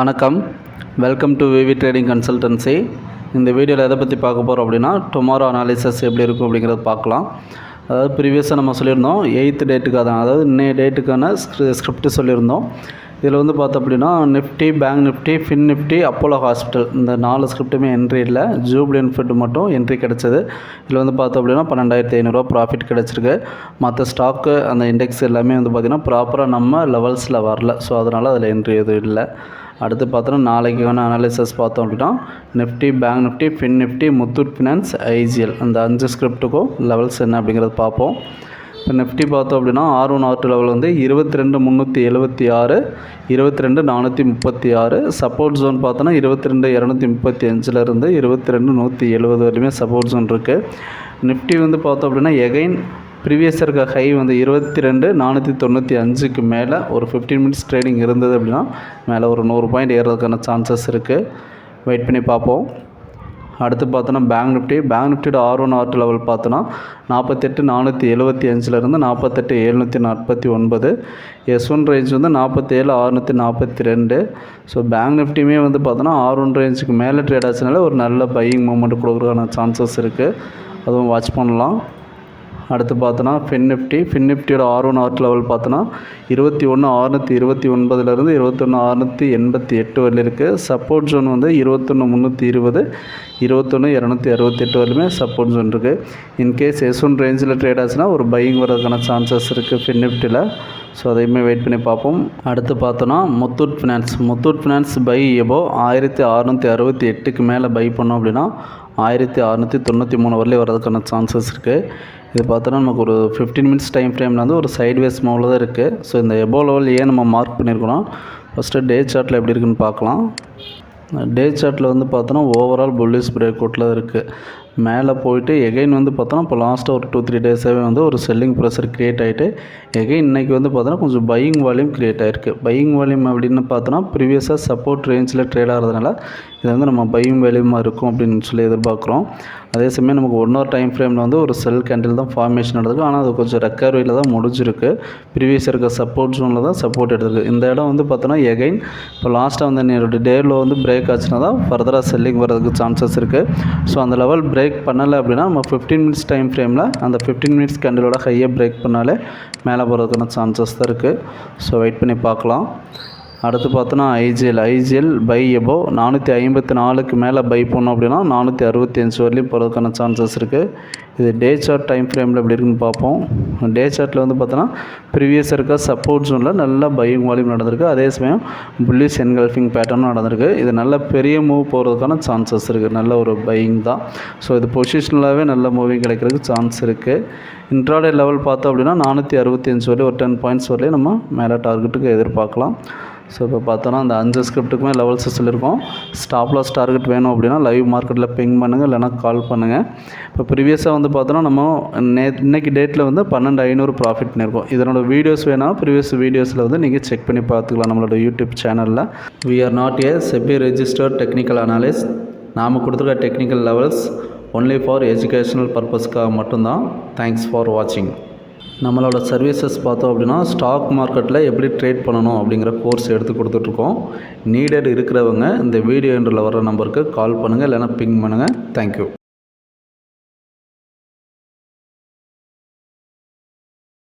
வணக்கம், welcome to VV trading consultancy. இந்த வீடியோவில் எதை பற்றி பார்க்க போகிறோம் அப்படின்னா, டுமாரோ அனாலிசிஸ் எப்படி இருக்கும் அப்படிங்கிறத பார்க்கலாம். அதாவது ப்ரீவியஸாக நம்ம சொல்லியிருந்தோம் 8th டேட்டுக்காக தான், அதாவது இன்னைய டேட்டுக்கான ஸ்கிரிப்ட் சொல்லியிருந்தோம். இதில் வந்து பார்த்தோம் அப்படின்னா Nifty, bank Nifty, fin Nifty, Apollo hospital இந்த 4 ஸ்கிரிப்ட்டுமே என்ட்ரி இல்லை. ஜூப்ளியன்ட் ஃபுட் மட்டும் என்ட்ரி கிடச்சிது. இதில் வந்து பார்த்தோம் அப்படின்னா 12,500 ப்ராஃபிட் கிடச்சிருக்கு. மற்ற ஸ்டாக்கு அந்த இண்டெக்ஸ் எல்லாமே வந்து பார்த்திங்கன்னா ப்ராப்பராக நம்ம லெவல்ஸில் வரல. ஸோ அதனால் அதில் என்ட்ரி எதுவும் இல்லை. அடுத்து பார்த்தோன்னா நாளைக்கான அனாலிசிஸ் பார்த்தோம் அப்படின்னா Nifty, bank Nifty, fin Nifty, Muthoot finance, IGL இந்த 5 ஸ்கிரிப்ட்டுக்கும் லெவல்ஸ் என்ன அப்படிங்கிறத பார்ப்போம். இப்போ நிஃப்டி பார்த்தோம் அப்படின்னா R1 R2 லெவல் வந்து 22,376, 22,436. சப்போர்ட் ஜோன் பார்த்தோன்னா 22,235லேருந்து 22,170 வரையுமே சப்போர்ட் ஜோன் இருக்குது. நிஃப்டி வந்து பார்த்தோம் அப்படின்னா எகைன் ப்ரீவியஸ் இருக்க ஹை வந்து 22,495க்கு மேலே ஒரு 15 மினிட்ஸ் ட்ரேடிங் இருந்தது அப்படின்னா மேலே ஒரு 100 பாயிண்ட் ஏறுறதுக்கான சான்சஸ் இருக்குது. வெயிட் பண்ணி பார்ப்போம். அடுத்து பார்த்தோன்னா பேங்க் நிஃப்டியோட R1 R2 லெவல் பார்த்தோன்னா 48,475லேருந்து 48,749. S1 ரேஞ்ச் வந்து 47,642. ஸோ பேங்க் நிஃப்டியுமே வந்து பார்த்தோன்னா R1 ரேஞ்சுக்கு மேலே ட்ரேட் ஆச்சுனால ஒரு நல்ல பையிங் மூமெண்ட் கொடுக்குறதுக்கான சான்சஸ் இருக்குது. அதுவும் வாட்ச் பண்ணலாம். அடுத்து பார்த்தோன்னா ஃபின் நிஃப்டியோட R1 R2 லெவல் பார்த்தோன்னா 21,629லேருந்து 21,688 வரையில் இருக்குது. சப்போர்ட் ஜோன் வந்து 21,320, 21,268 வரையுமே சப்போர்ட் ஜோன் இருக்குது. இன்கேஸ் S1 ரேஞ்சில் ட்ரேட் ஆச்சுன்னா ஒரு பையிங் வரதுக்கான சான்சஸ் இருக்குது ஃபின் நிஃப்டியில். ஸோ அதையுமே வெயிட் பண்ணி பார்ப்போம். அடுத்து பார்த்தோன்னா முத்தூட் ஃபினான்ஸ் பை எபோ 1668க்கு மேலே பை பண்ணோம் அப்படின்னா 1693 வரலையும் வரதுக்கான சான்சஸ் இருக்குது. இது பார்த்தோன்னா நமக்கு ஒரு 15 மினிட்ஸ் டைம் ஃப்ரேமில் வந்து ஒரு சைட்வேஸ் மூவில் தான் இருக்குது. ஸோ இந்த எபோ லெவல் ஏன் நம்ம மார்க் பண்ணியிருக்கோம், ஃபஸ்ட்டு டே சார்ட்டில் எப்படி இருக்குன்னு பார்க்கலாம். டே சார்ட்டில் வந்து பார்த்தோன்னா ஓவரால் புல்லிஷ் பிரேக் அவுட்டில் தான் இருக்குது. மேலே போயிட்டு எகைன் வந்து பார்த்தோன்னா இப்போ லாஸ்ட்டாக ஒரு 2-3 டேஸாகவே வந்து ஒரு செல்லிங் ப்ரெஷர் க்ரியேட் ஆகிட்டு எகைன் இன்றைக்கி வந்து பார்த்தோன்னா கொஞ்சம் பையிங் வால்யூம் க்ரியேட் ஆகிருக்கு. பையிங் வால்யூம் அப்படின்னு பார்த்தோன்னா ப்ரீவியஸாக சப்போர்ட் ரேஞ்சில் ட்ரேட் ஆகிறதுனால இது வந்து நம்ம பையிங் வால்யூமாக இருக்கும் அப்படின்னு சொல்லி எதிர்பார்க்குறோம். அதே சமயம் நமக்கு 1 hour டைம் ஃப்ரேமில் வந்து ஒரு செல் கேண்டில் தான் ஃபார்மேஷன் நடந்திருக்கு. ஆனால் அது கொஞ்சம் ரெக்கவரியில் தான் முடிஞ்சிருக்கு. ப்ரீவியஸ் இருக்க சப்போர்ட் ஜோனில் தான் சப்போர்ட் எடுத்துருக்கு. இந்த இடம் வந்து பார்த்தோன்னா எகைன் இப்போ லாஸ்ட்டாக வந்து என்னோட டேவில் வந்து பிரேக் ஆச்சுன்னா தான் ஃபர்தராக செல்லிங் வரதுக்கு சான்சஸ் இருக்குது. ஸோ அந்த லெவல் பிரேக் பண்ணலை அப்படின்னா நம்ம 15 மினிட்ஸ் டைம் ஃப்ரேமில் அந்த 15 மினிட்ஸ் கேண்டிலோட ஹையை பிரேக் பண்ணாலே மேலே போகிறதுக்கான சான்சஸ் தான் இருக்குது. ஸோ வெயிட் பண்ணி பார்க்கலாம். அடுத்து பார்த்தோன்னா ஐஜிஎல் பை எபோ 454க்கு மேலே பை பண்ணோம் அப்படின்னா 465 வரலையும் போகிறதுக்கான சான்சஸ் இருக்குது. இது டே சார்ட் டைம் ஃப்ரேமில் எப்படி இருக்குன்னு பார்ப்போம். டே சார்ட்டில் வந்து பார்த்தோன்னா ப்ரீவியஸ் இருக்க சப்போர்ட் ஜோனில் நல்ல பையிங் வால்யூம் நடந்திருக்கு. அதே சமயம் புல்லிஷ் என்கல்ஃபிங் பேட்டர்னும் நடந்திருக்கு. இது நல்ல பெரிய மூவ் போகிறதுக்கான சான்சஸ் இருக்குது. நல்ல ஒரு பையிங் தான். ஸோ இது பொசிஷனலாகவே நல்ல மூவிங் கிடைக்கிறதுக்கு சான்ஸ் இருக்குது. இன்ட்ராடே லெவல் பார்த்தோம் அப்படின்னா 465 வரலையும் ஒரு 10 பாயிண்ட்ஸ் வரலையும் நம்ம மேலே டார்கெட்டுக்கு எதிர்பார்க்கலாம். ஸோ இப்போ பார்த்தோன்னா அந்த 5 ஸ்கிரிப்ட்டுக்குமே லெவல்ஸ் சொல்லியிருக்கோம். ஸ்டாப் லாஸ் டார்கெட் வேணும் அப்படின்னா லைவ் மார்க்கெட்டில் பிங் பண்ணுங்கள், இல்லைனா கால் பண்ணுங்கள். இப்போ ப்ரீவியஸாக வந்து பார்த்தோன்னா நம்ம இன்றைக்கி டேட்டில் வந்து 12,500 ப்ராஃபிட் பண்ணியிருக்கோம். இதனோட வீடியோஸ் வேணாலும் ப்ரீவியஸ் வீடியோஸில் வந்து நீங்கள் செக் பண்ணி பார்த்துக்கலாம் நம்மளோட யூடியூப் சேனலில். We are not a SEBI registered technical analyst. நாம் கொடுத்துருக்க technical levels only for educational பர்பஸ்க்காக மட்டும்தான். தேங்க்ஸ் ஃபார் வாட்சிங். நம்மளோட சர்வீசஸ் பார்த்தோம் அப்படின்னா ஸ்டாக் மார்க்கெட்டில் எப்படி ட்ரேட் பண்ணணும் அப்படிங்கிற கோர்ஸ் எடுத்து கொடுத்துட்ருக்கோம். நீடட் இருக்கிறவங்க இந்த வீடியோ எண்டில் வர நம்பருக்கு கால் பண்ணுங்கள், இல்லைனா பிங் பண்ணுங்கள். தேங்க்யூ.